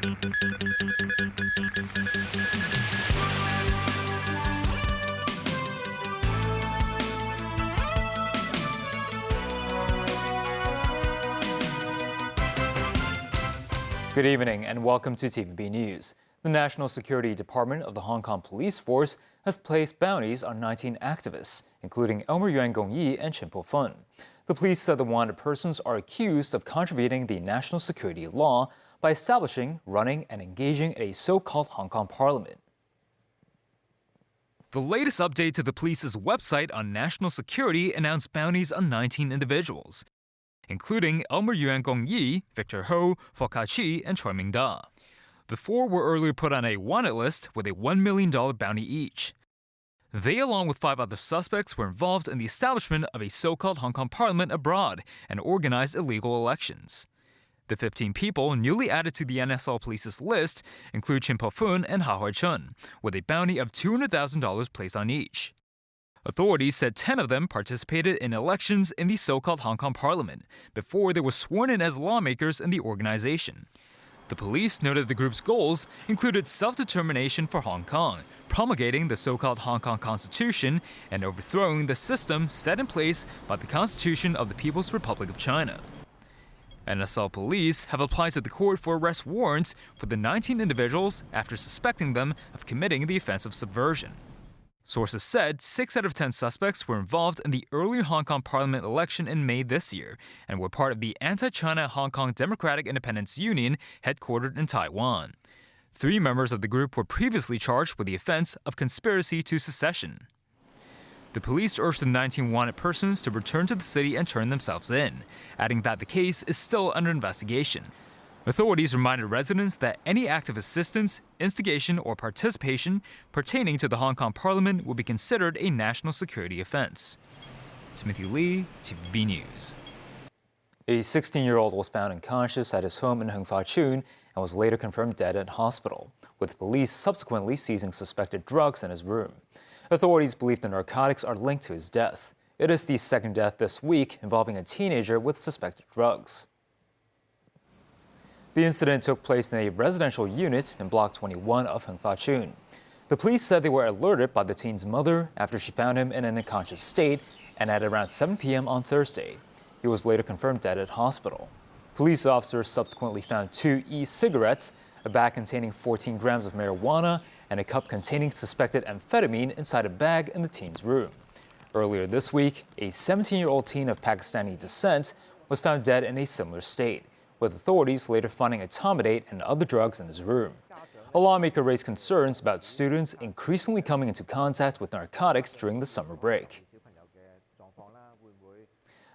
Good evening and welcome to TVB News. The National Security Department of the Hong Kong Police Force has placed bounties on 19 activists, including Elmer Yuan Gongyi and Chin Po-fun. The police said the wanted persons are accused of contravening the national security law by establishing, running, and engaging in a so-called Hong Kong parliament. The latest update to the police's website on national security announced bounties on 19 individuals, including Elmer Yuan Gongyi, Victor Ho, Fo Ka-chi, and Choi Ming-da. The four were earlier put on a wanted list with a $1 million bounty each. They, along with 5 other suspects, were involved in the establishment of a so-called Hong Kong parliament abroad and organized illegal elections. The 15 people newly added to the NSL police's list include Chin Po-fun and Ha Hoi-chun, with a bounty of $200,000 placed on each. Authorities said 10 of them participated in elections in the so-called Hong Kong parliament before they were sworn in as lawmakers in the organization. The police noted the group's goals included self-determination for Hong Kong, promulgating the so-called Hong Kong Constitution, and overthrowing the system set in place by the Constitution of the People's Republic of China. NSL police have applied to the court for arrest warrants for the 19 individuals after suspecting them of committing the offense of subversion. Sources said 6 out of 10 suspects were involved in the earlier Hong Kong parliament election in May this year and were part of the anti-China Hong Kong Democratic Independence Union headquartered in Taiwan. 3 members of the group were previously charged with the offense of conspiracy to secession. The police urged the 19 wanted persons to return to the city and turn themselves in, adding that the case is still under investigation. Authorities reminded residents that any act of assistance, instigation, or participation pertaining to the Hong Kong Parliament will be considered a national security offense. Timothy Lee, TVB News. A 16-year-old was found unconscious at his home in Hung Fa Chun and was later confirmed dead at hospital, with police subsequently seizing suspected drugs in his room. Authorities believe the narcotics are linked to his death. It is the second death this week involving a teenager with suspected drugs. The incident took place in a residential unit in Block 21 of Hung Fa Chun. The police said they were alerted by the teen's mother after she found him in an unconscious state and at around 7 p.m. on Thursday. He was later confirmed dead at hospital. Police officers subsequently found 2 e-cigarettes, a bag containing 14 grams of marijuana, and a cup containing suspected amphetamine inside a bag in the teen's room. Earlier this week, a 17-year-old teen of Pakistani descent was found dead in a similar state, with authorities later finding etomidate and other drugs in his room. A lawmaker raised concerns about students increasingly coming into contact with narcotics during the summer break.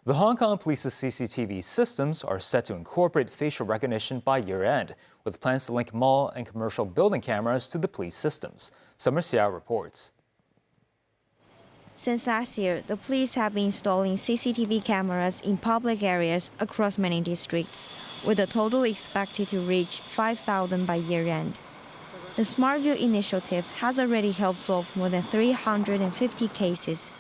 The Hong Kong Police's CCTV systems are set to incorporate facial recognition by year-end, with plans to link mall and commercial building cameras to the police systems. Summer Xiao reports. Since last year, the police have been installing CCTV cameras in public areas across many districts, with a total expected to reach 5,000 by year-end. The SmartView initiative has already helped solve more than 350 cases.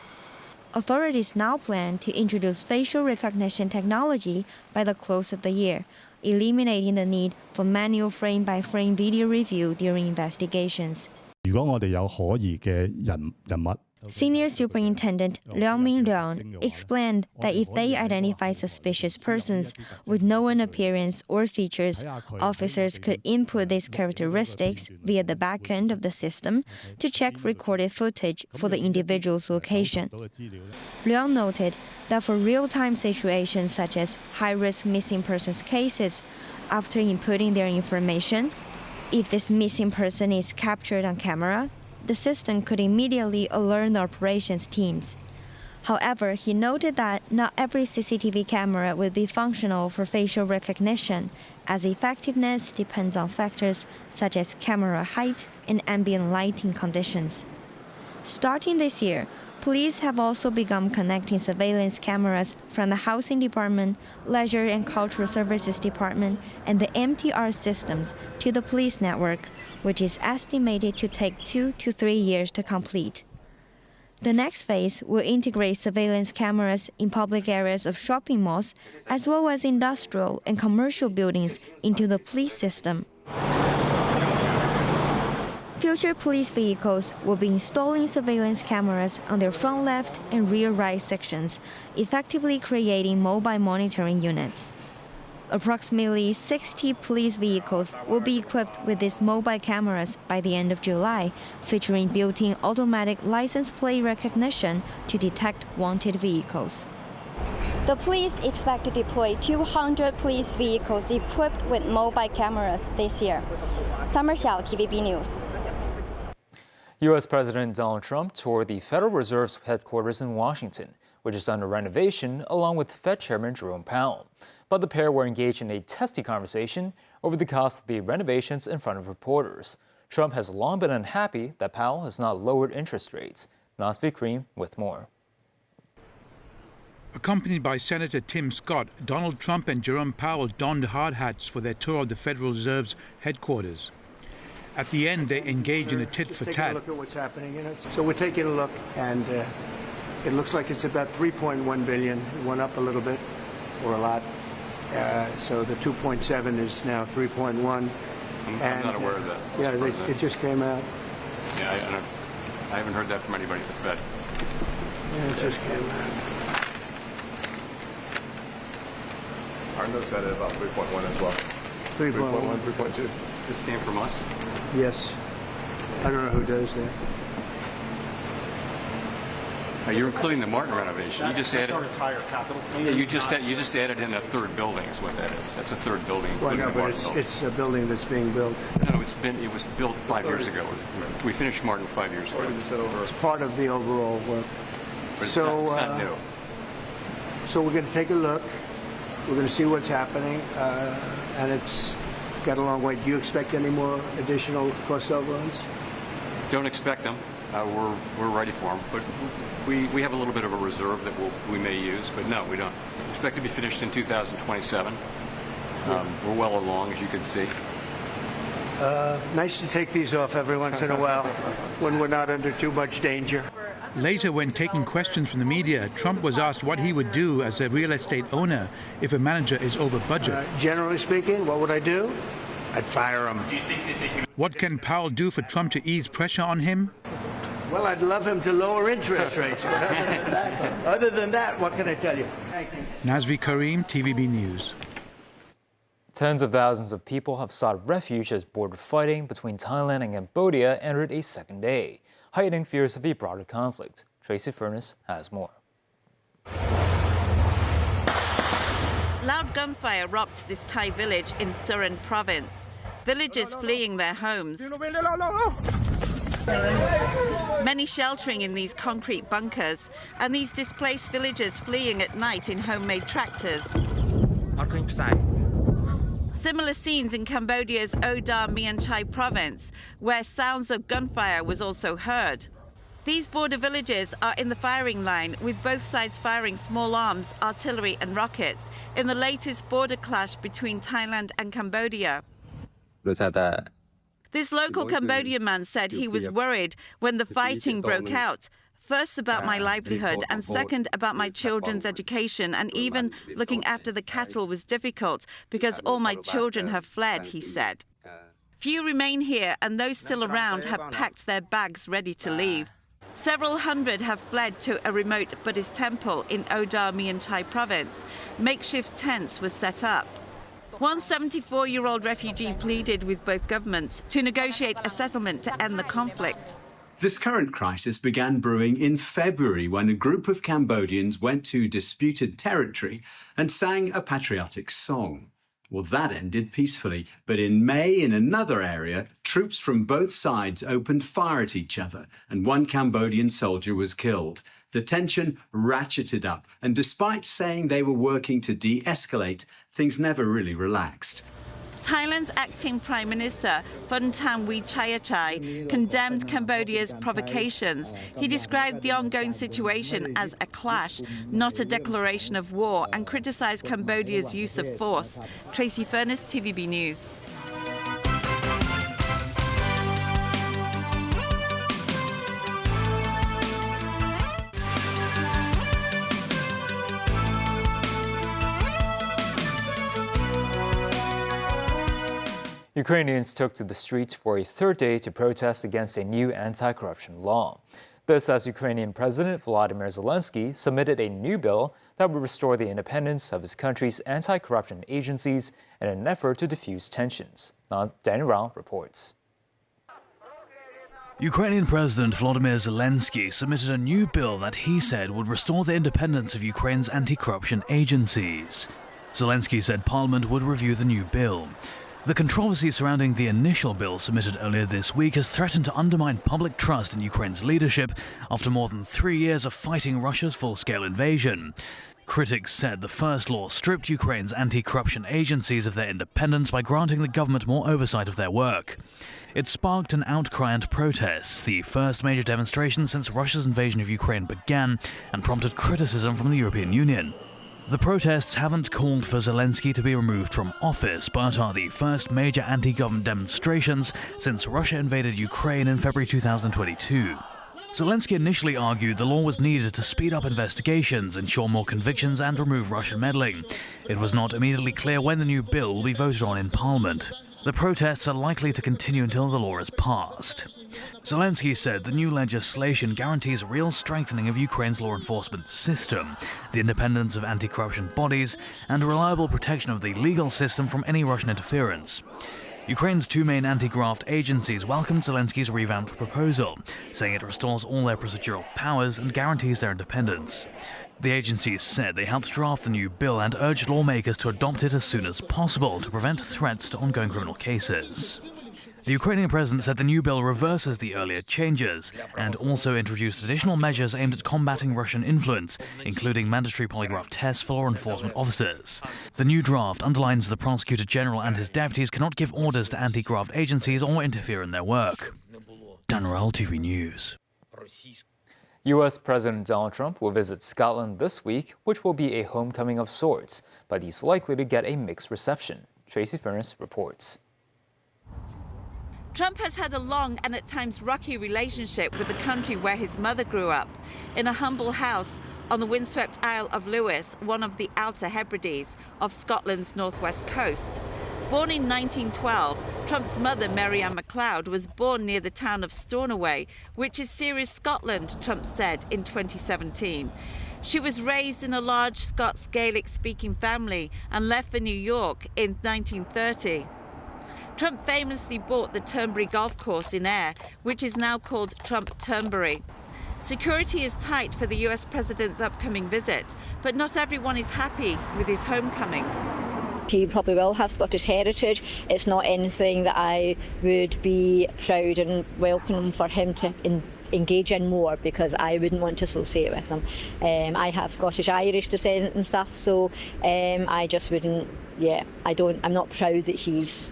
Authorities now plan to introduce facial recognition technology by the close of the year, eliminating the need for manual frame-by-frame video review during investigations. 如果我哋有可疑嘅人物， Senior Superintendent Leung Min Leung explained that if they identify suspicious persons with known appearance or features, officers could input these characteristics via the back end of the system to check recorded footage for the individual's location. Leung noted that for real-time situations such as high-risk missing persons cases, after inputting their information, if this missing person is captured on camera, the system could immediately alert the operations teams. However, he noted that not every CCTV camera will be functional for facial recognition, as effectiveness depends on factors such as camera height and ambient lighting conditions. Starting this year, police have also begun connecting surveillance cameras from the Housing Department, Leisure and Cultural Services Department, and the MTR systems to the police network, which is estimated to take 2 to 3 years to complete. The next phase will integrate surveillance cameras in public areas of shopping malls, as well as industrial and commercial buildings into the police system. Future police vehicles will be installing surveillance cameras on their front left and rear right sections, effectively creating mobile monitoring units. Approximately 60 police vehicles will be equipped with these mobile cameras by the end of July, featuring built-in automatic license plate recognition to detect wanted vehicles. The police expect to deploy 200 police vehicles equipped with mobile cameras this year. Summer Xiao, TVB News. U.S. President Donald Trump toured the Federal Reserve's headquarters in Washington, which is under renovation, along with Fed Chairman Jerome Powell. But the pair were engaged in a testy conversation over the cost of the renovations in front of reporters. Trump has long been unhappy that Powell has not lowered interest rates. Nasvi Karim with more. Accompanied by Senator Tim Scott, Donald Trump and Jerome Powell donned hard hats for their tour of the Federal Reserve's headquarters. At the end, they engage in a tit-for-tat. Taking a look at what's happening. So we're taking a look, and it looks like it's about 3.1 billion. It went up a little bit, or a lot. So the 2.7 is now 3.1. I'm not aware of that. Yeah, it just came out. Yeah, I haven't heard that from anybody at the Fed. Yeah, it just came out. Our notes had it about 3.1 as well. 3.1, 3.2. This came from us? Yes. I don't know who does that. You're including the Martin renovation. You just added our entire capital. Yeah, you just added in a third building is what that is. That's a third building. Well, including no, the but Martin building. it's a building that's being built. No, it was built 5 years ago. We finished Martin 5 years ago. It's part of the overall work. But it's So, not new. So we're going to take a look. We're going to see what's happening, and it's got a long way. Do you expect any more additional cost overruns? Don't expect them. We're ready for them, but we have a little bit of a reserve that we may use, but no, we don't. We expect to be finished in 2027. We're well along, as you can see. Nice to take these off every once in a while when we're not under too much danger. Later, when taking questions from the media, Trump was asked what he would do as a real estate owner if a manager is over budget. Generally speaking, what would I do? I'd fire him. What can Powell do for Trump to ease pressure on him? Well, I'd love him to lower interest rates. Other than that, what can I tell you? Nasvi Karim, TVB News. Tens of thousands of people have sought refuge as border fighting between Thailand and Cambodia entered a second day, heightening fears of a broader conflict. Tracy Furness has more. Loud gunfire rocked this Thai village in Surin province. Villagers fleeing their homes. Many sheltering in these concrete bunkers, and these displaced villagers fleeing at night in homemade tractors. Similar scenes in Cambodia's Odar Mian Chai province, where sounds of gunfire was also heard. These border villages are in the firing line, with both sides firing small arms, artillery and rockets in the latest border clash between Thailand and Cambodia. This local Cambodian man said he was worried when the fighting broke out. First about my livelihood, and second about my children's education, and even looking after the cattle was difficult because all my children have fled, he said. Few remain here, and those still around have packed their bags ready to leave. Several hundred have fled to a remote Buddhist temple in Odar Mian Chai province. Makeshift tents were set up. One 74-year-old refugee pleaded with both governments to negotiate a settlement to end the conflict. This current crisis began brewing in February when a group of Cambodians went to disputed territory and sang a patriotic song. Well, that ended peacefully, but in May, in another area, troops from both sides opened fire at each other, and one Cambodian soldier was killed. The tension ratcheted up, and despite saying they were working to de-escalate, things never really relaxed. Thailand's acting Prime Minister, Phumtham Wechayachai, condemned Cambodia's provocations. He described the ongoing situation as a clash, not a declaration of war, and criticized Cambodia's use of force. Tracy Furness, TVB News. Ukrainians took to the streets for a third day to protest against a new anti-corruption law. This as Ukrainian President Volodymyr Zelensky submitted a new bill that would restore the independence of his country's anti-corruption agencies in an effort to diffuse tensions. Daniel Rao reports. Ukrainian President Volodymyr Zelensky submitted a new bill that he said would restore the independence of Ukraine's anti-corruption agencies. Zelensky said Parliament would review the new bill. The controversy surrounding the initial bill submitted earlier this week has threatened to undermine public trust in Ukraine's leadership after more than 3 years of fighting Russia's full-scale invasion. Critics said the first law stripped Ukraine's anti-corruption agencies of their independence by granting the government more oversight of their work. It sparked an outcry and protests, the first major demonstration since Russia's invasion of Ukraine began, and prompted criticism from the European Union. The protests haven't called for Zelensky to be removed from office, but are the first major anti-government demonstrations since Russia invaded Ukraine in February 2022. Zelensky initially argued the law was needed to speed up investigations, ensure more convictions and remove Russian meddling. It was not immediately clear when the new bill will be voted on in Parliament. The protests are likely to continue until the law is passed. Zelensky said the new legislation guarantees real strengthening of Ukraine's law enforcement system, the independence of anti-corruption bodies, and reliable protection of the legal system from any Russian interference. Ukraine's two main anti-graft agencies welcomed Zelensky's revamped proposal, saying it restores all their procedural powers and guarantees their independence. The agencies said they helped draft the new bill and urged lawmakers to adopt it as soon as possible to prevent threats to ongoing criminal cases. The Ukrainian president said the new bill reverses the earlier changes and also introduced additional measures aimed at combating Russian influence, including mandatory polygraph tests for law enforcement officers. The new draft underlines the prosecutor general and his deputies cannot give orders to anti-graft agencies or interfere in their work. Dan Rowell, TV News. U.S. President Donald Trump will visit Scotland this week, which will be a homecoming of sorts, but he's likely to get a mixed reception. Tracy Furness reports. Trump has had a long and at times rocky relationship with the country where his mother grew up, in a humble house on the windswept Isle of Lewis, one of the Outer Hebrides of Scotland's northwest coast. Born in 1912, Trump's mother, Mary Ann MacLeod, was born near the town of Stornoway, which is Ceres, Scotland, Trump said in 2017. She was raised in a large Scots Gaelic-speaking family and left for New York in 1930. Trump famously bought the Turnberry golf course in Ayr, which is now called Trump Turnberry. Security is tight for the US president's upcoming visit, but not everyone is happy with his homecoming. He probably will have Scottish heritage. It's not anything that I would be proud and welcome for him to engage in more, because I wouldn't want to associate with him. I have Scottish-Irish descent and stuff, so I just wouldn't, I'm not proud that he's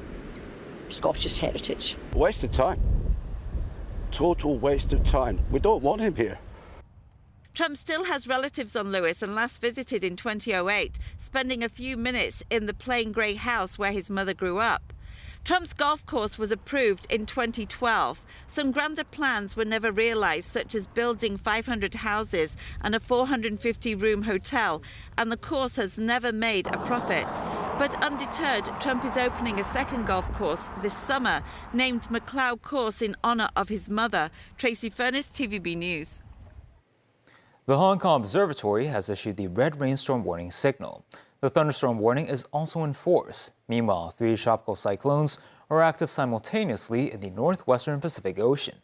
Scottish heritage. Waste of time. Total waste of time. We don't want him here. Trump still has relatives on Lewis and last visited in 2008, spending a few minutes in the plain grey house where his mother grew up. Trump's golf course was approved in 2012. Some grander plans were never realised, such as building 500 houses and a 450-room hotel, and the course has never made a profit. But undeterred, Trump is opening a second golf course this summer, named MacLeod Course in honour of his mother. Tracy Furness, TVB News. The Hong Kong Observatory has issued the red rainstorm warning signal. The thunderstorm warning is also in force. Meanwhile, 3 tropical cyclones are active simultaneously in the northwestern Pacific Ocean.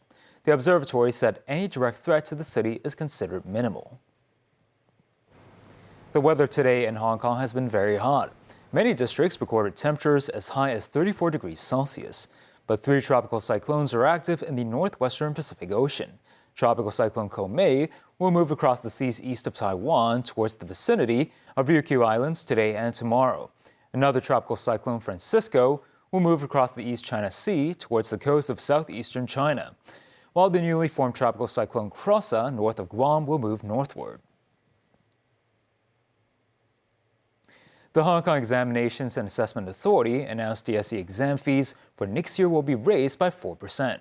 The observatory said any direct threat to the city is considered minimal. The weather today in Hong Kong has been very hot. Many districts recorded temperatures as high as 34 degrees Celsius. But 3 tropical cyclones are active in the northwestern Pacific Ocean. Tropical cyclone Komei will move across the seas east of Taiwan towards the vicinity of Ryukyu Islands today and tomorrow. Another tropical cyclone, Francisco, will move across the East China Sea towards the coast of southeastern China, while the newly formed tropical cyclone Crossa north of Guam will move northward. The Hong Kong Examinations and Assessment Authority announced DSE exam fees for next year will be raised by 4%.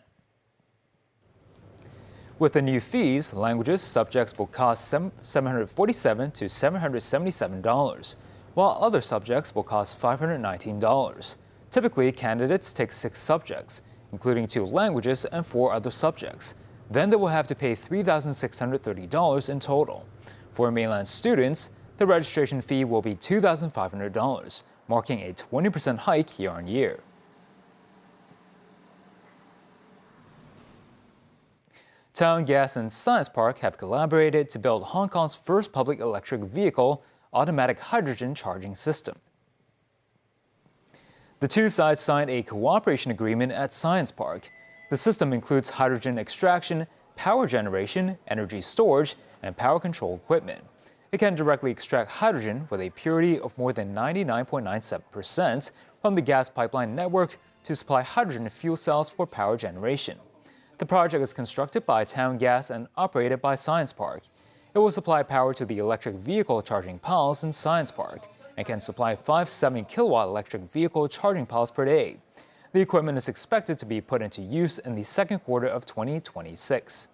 With the new fees, languages subjects will cost $747 to $777, while other subjects will cost $519. Typically, candidates take 6 subjects, including 2 languages and 4 other subjects. Then they will have to pay $3,630 in total. For mainland students, the registration fee will be $2,500, marking a 20% hike year on year. Town Gas and Science Park have collaborated to build Hong Kong's first public electric vehicle automatic hydrogen charging system. The two sides signed a cooperation agreement at Science Park. The system includes hydrogen extraction, power generation, energy storage, and power control equipment. It can directly extract hydrogen with a purity of more than 99.97% from the gas pipeline network to supply hydrogen fuel cells for power generation. The project is constructed by Town Gas and operated by Science Park. It will supply power to the electric vehicle charging piles in Science Park and can supply 5 7-kilowatt electric vehicle charging piles per day. The equipment is expected to be put into use in the second quarter of 2026.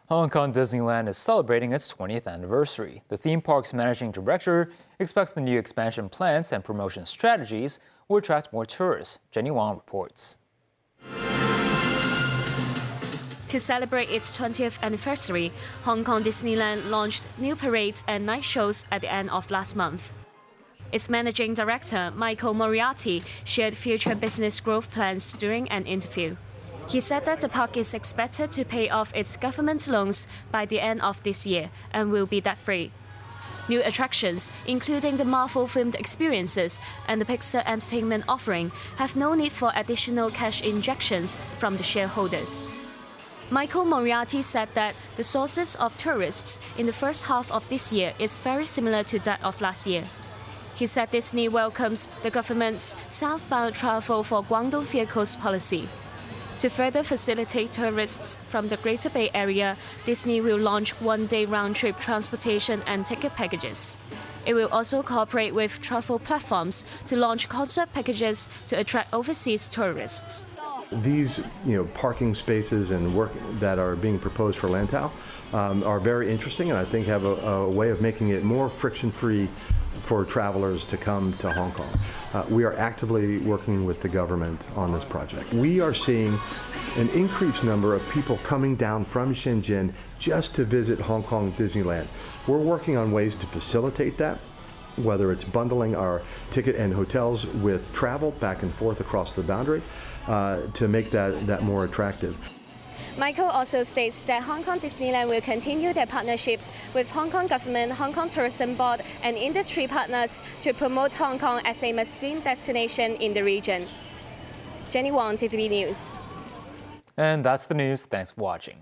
Hong Kong Disneyland is celebrating its 20th anniversary. The theme park's managing director expects the new expansion plans and promotion strategies will attract more tourists. Jenny Wang reports. To celebrate its 20th anniversary, Hong Kong Disneyland launched new parades and night shows at the end of last month. Its managing director, Michael Moriarty, shared future business growth plans during an interview. He said that the park is expected to pay off its government loans by the end of this year and will be debt-free. New attractions, including the Marvel-themed experiences and the Pixar entertainment offering, have no need for additional cash injections from the shareholders. Michael Moriarty said that the sources of tourists in the first half of this year is very similar to that of last year. He said Disney welcomes the government's southbound travel for Guangdong vehicles policy. To further facilitate tourists from the Greater Bay Area, Disney will launch one-day round-trip transportation and ticket packages. It will also cooperate with travel platforms to launch concert packages to attract overseas tourists. These, parking spaces and work that are being proposed for Lantau are very interesting, and I think have a way of making it more friction-free for travelers to come to Hong Kong. We are actively working with the government on this project. We are seeing an increased number of people coming down from Shenzhen just to visit Hong Kong Disneyland. We're working on ways to facilitate that, whether it's bundling our ticket and hotels with travel back and forth across the boundary to make that more attractive. Michael also states that Hong Kong Disneyland will continue their partnerships with Hong Kong government, Hong Kong Tourism Board, and industry partners to promote Hong Kong as a must-see destination in the region. Jenny Wang, TVB News. And that's the news. Thanks for watching.